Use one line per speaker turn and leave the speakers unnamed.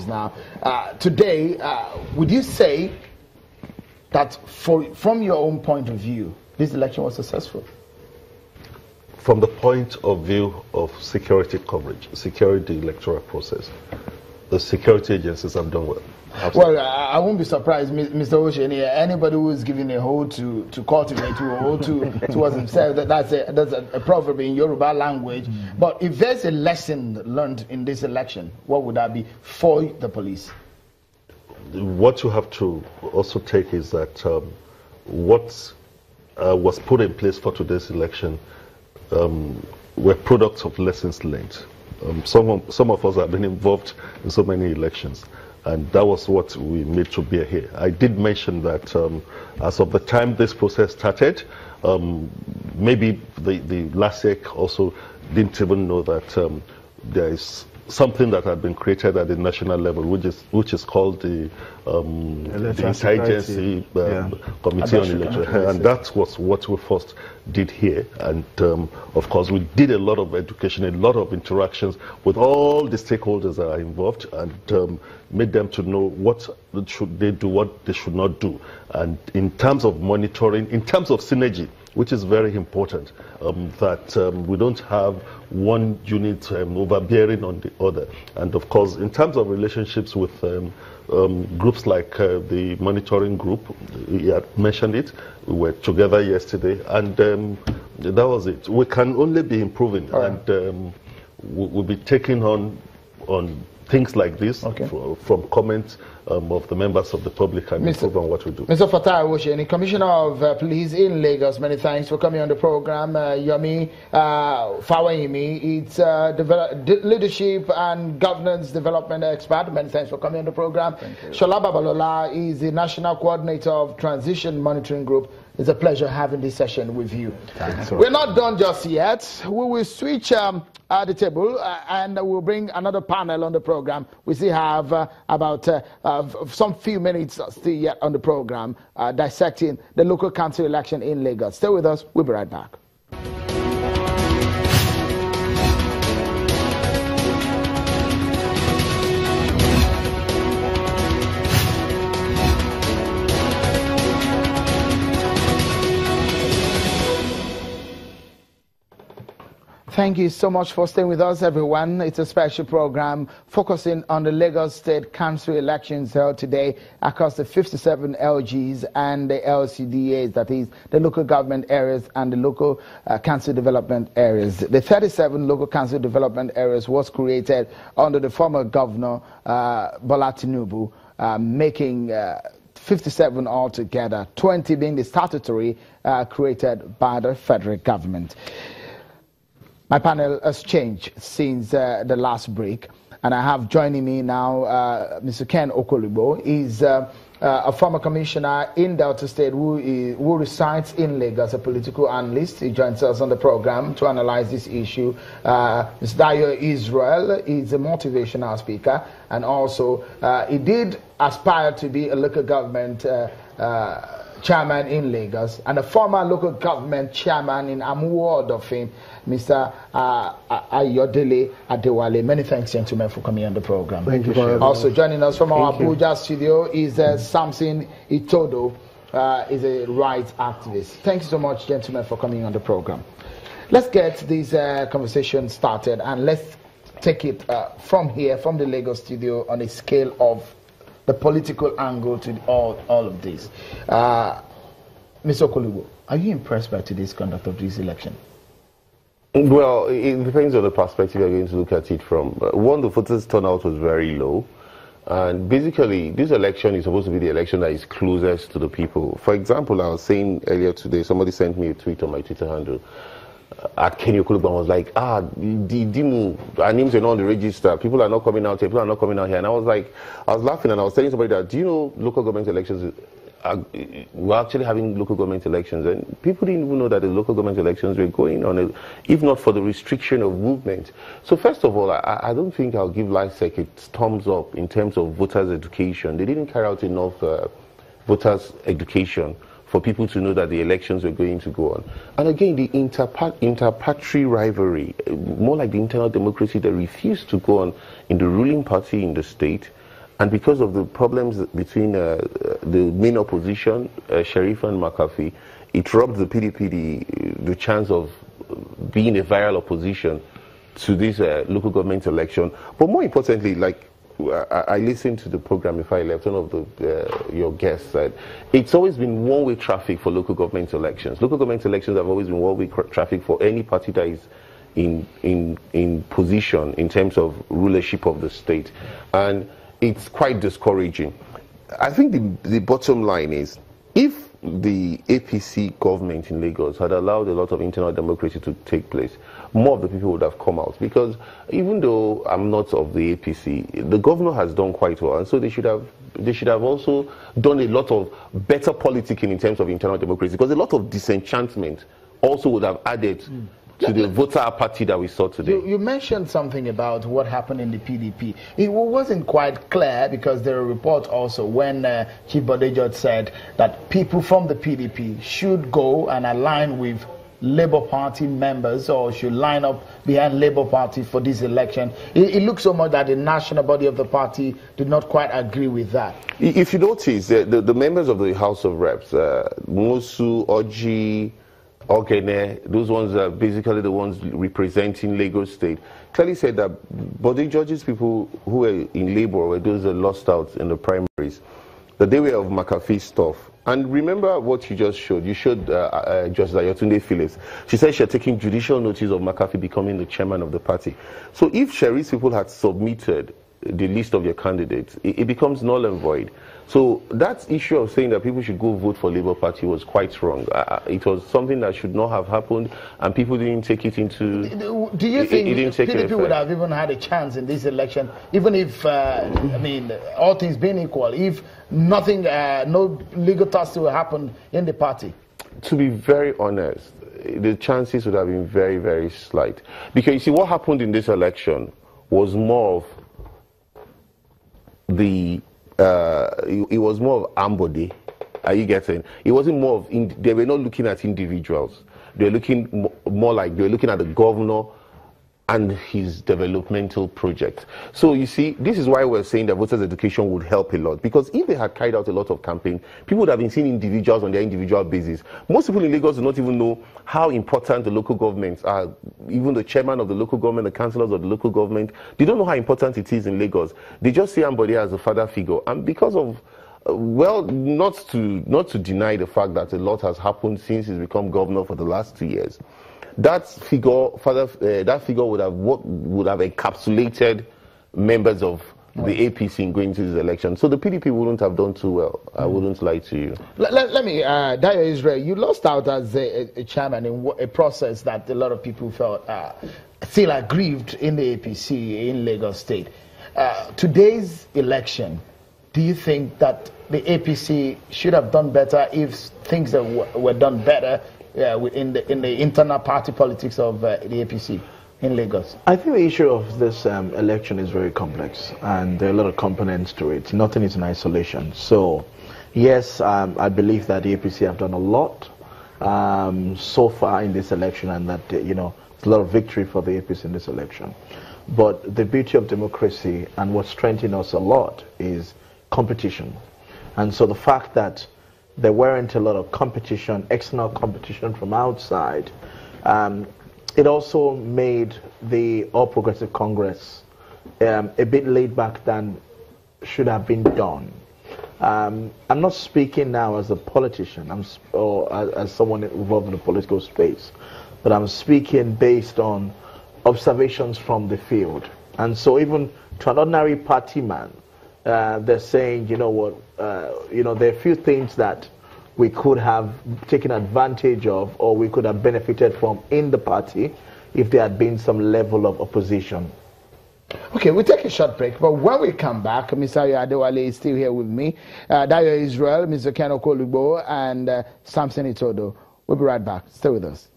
now. Today, would you say that from your own point of view, this election was successful?
From the point of view of security coverage, security electoral process, the security agencies have done well. Absolutely.
Well, I won't be surprised, Mr. Ocean. Anybody who is giving a hold to cultivate, to hold towards himself, that's a proverb in Yoruba language. But if there's a lesson learned in this election, what would that be for the police?
What you have to also take is that what was put in place for today's election were products of lessons learned. Some of us have been involved in so many elections, and that was what we made to bear here. I did mention that as of the time this process started, maybe the LASEC also didn't even know that there is something that had been created at the national level, which is called the Interagency Committee on Electoral, and that was what we first did here. And of course, we did a lot of education, a lot of interactions with all the stakeholders that are involved, and made them to know what should they do, what they should not do, and in terms of monitoring, in terms of synergy, which is very important, that we don't have one unit overbearing on the other. And of course, in terms of relationships with groups like the monitoring group, you had mentioned it, we were together yesterday, and that was it. We can only be improving, and we'll be taking on things like this from comments of the members of the public and improve on what we do.
Mr. Fatai Osheni, Commissioner of Police in Lagos, many thanks for coming on the program. Yomi Fawayimi, it's leadership and governance development expert. Many thanks for coming on the program. Shola Babalola is the National Coordinator of Transition Monitoring Group. It's a pleasure having this session with you. We're not done just yet. We will switch at the table and we'll bring another panel on the program. We still have about some few minutes still yet on the program dissecting the local council election in Lagos. Stay with us. We'll be right back. Thank you so much for staying with us, everyone. It's a special program focusing on the Lagos State Council elections held today across the 57 LGs and the LCDAs, that is, the local government areas and the local council development areas. The 37 local council development areas was created under the former governor, Bola Tinubu, making 57 altogether, 20 being the statutory created by the federal government. My panel has changed since the last break, and I have joining me now Mr. Ken Okolibo. He's a former commissioner in Delta State who resides in Lagos, a political analyst. He joins us on the program to analyze this issue. Mr. Dayo Israel is a motivational speaker, and also he did aspire to be a local government chairman in Lagos, and a former local government chairman in Amuwo Odofin, Mr. Ayodele Adewale. Many thanks, gentlemen, for coming on the program.
Thank you.
Also joining us from our Abuja studio is Samson Itodo, is a rights activist. Thanks so much, gentlemen, for coming on the program. Let's get this conversation started, and let's take it from here, from the Lagos studio, on a scale of the political angle to all of this. Mr. Okolibo, are you impressed by today's conduct of this election?
Well, it depends on the perspective you're going to look at it from. One, the voters' turnout was very low. And basically, this election is supposed to be the election that is closest to the people. For example, I was saying earlier today, somebody sent me a tweet on my Twitter handle. At Kenny Okuluban was like, our names are not on the register, people are not coming out here, people are not coming out here. And I was laughing, and I was telling somebody that, do you know local government elections, we're actually having local government elections, and people didn't even know that the local government elections were going on, if not for the restriction of movement. So first of all, I don't think I'll give LISEC a thumbs up in terms of voters' education. They didn't carry out enough voters' education for people to know that the elections were going to go on. And again, the inter-party rivalry, more like the internal democracy that refused to go on in the ruling party in the state, And because of the problems between the main opposition, Sheriff and McAfee, it robbed the PDP the chance of being a viral opposition to this local government election. But more importantly, like I listened to the program before I left, one of your guests said, it's always been one-way traffic for local government elections. Local government elections have always been one-way traffic for any party that is in position in terms of rulership of the state. And it's quite discouraging. I think the bottom line is, if the APC government in Lagos had allowed a lot of internal democracy to take place, more of the people would have come out. Because even though I'm not of the APC, the governor has done quite well, and so they should have also done a lot of better politicking in terms of internal democracy, because a lot of disenchantment also would have added to the voter apathy that we saw today.
You mentioned something about what happened in the PDP. It wasn't quite clear, because there are reports also when Chief Bodejo said that people from the PDP should go and align with Labour Party members, or should line up behind Labour Party for this election. It looks so much that the national body of the party did not quite agree with that.
If you notice, the members of the House of Reps, Musu, Oji, Ogene, those ones are basically the ones representing Lagos State, clearly said that Bode George's people who were in Labour were those that lost out in the primaries, that they were of McAfee stuff. And remember what you just showed. You showed Justice Ayotunde Phillips. She said she had taken judicial notice of McAfee becoming the chairman of the party. So if Sherry's people had submitted the list of your candidates, it becomes null and void. So that issue of saying that people should go vote for Labour Party was quite wrong. It was something that should not have happened, and people didn't take it into...
Do you think PDP would have even had a chance in this election, even if, I mean, all things being equal, if nothing, no legal tussle happened in the party?
To be very honest, the chances would have been very, very slight. Because you see, what happened in this election was more of the... it was more of ambody. Are you getting? It wasn't more of, they were not looking at individuals. They were looking more like they were looking at the governor and his developmental project. So you see, this is why we're saying that voters' education would help a lot. Because if they had carried out a lot of campaign, people would have been seeing individuals on their individual basis. Most people in Lagos do not even know how important the local governments are. Even the chairman of the local government, the councillors of the local government, they don't know how important it is in Lagos. They just see somebody as a father figure. And because of, well, not to deny the fact that a lot has happened since he's become governor for the last 2 years, that figure would have encapsulated members of the APC in going to this election. So the PDP wouldn't have done too well. I wouldn't lie to you.
Let me, Dayo Israel, you lost out as a chairman in a process that a lot of people felt still aggrieved in the APC in Lagos State. Today's election, do you think that the APC should have done better if things were done better in the internal party politics of the APC in Lagos?
I think the issue of this election is very complex, and there are a lot of components to it. Nothing is in isolation. So, yes, I believe that the APC have done a lot so far in this election, and that there's a lot of victory for the APC in this election. But the beauty of democracy and what strengthens us a lot is competition. And so the fact that there weren't a lot of competition, external competition from outside, it also made the All Progressive Congress a bit laid back than should have been done. I'm not speaking now as a politician or as someone involved in the political space, but I'm speaking based on observations from the field. And so even to an ordinary party man, they're saying, there are a few things that we could have taken advantage of, or we could have benefited from in the party if there had been some level of opposition.
Okay, we'll take a short break, but when we come back, Mr. Adewale is still here with me, Dayo Israel, Mr. Ken Okolugbo, and Samson Itodo. We'll be right back. Stay with us.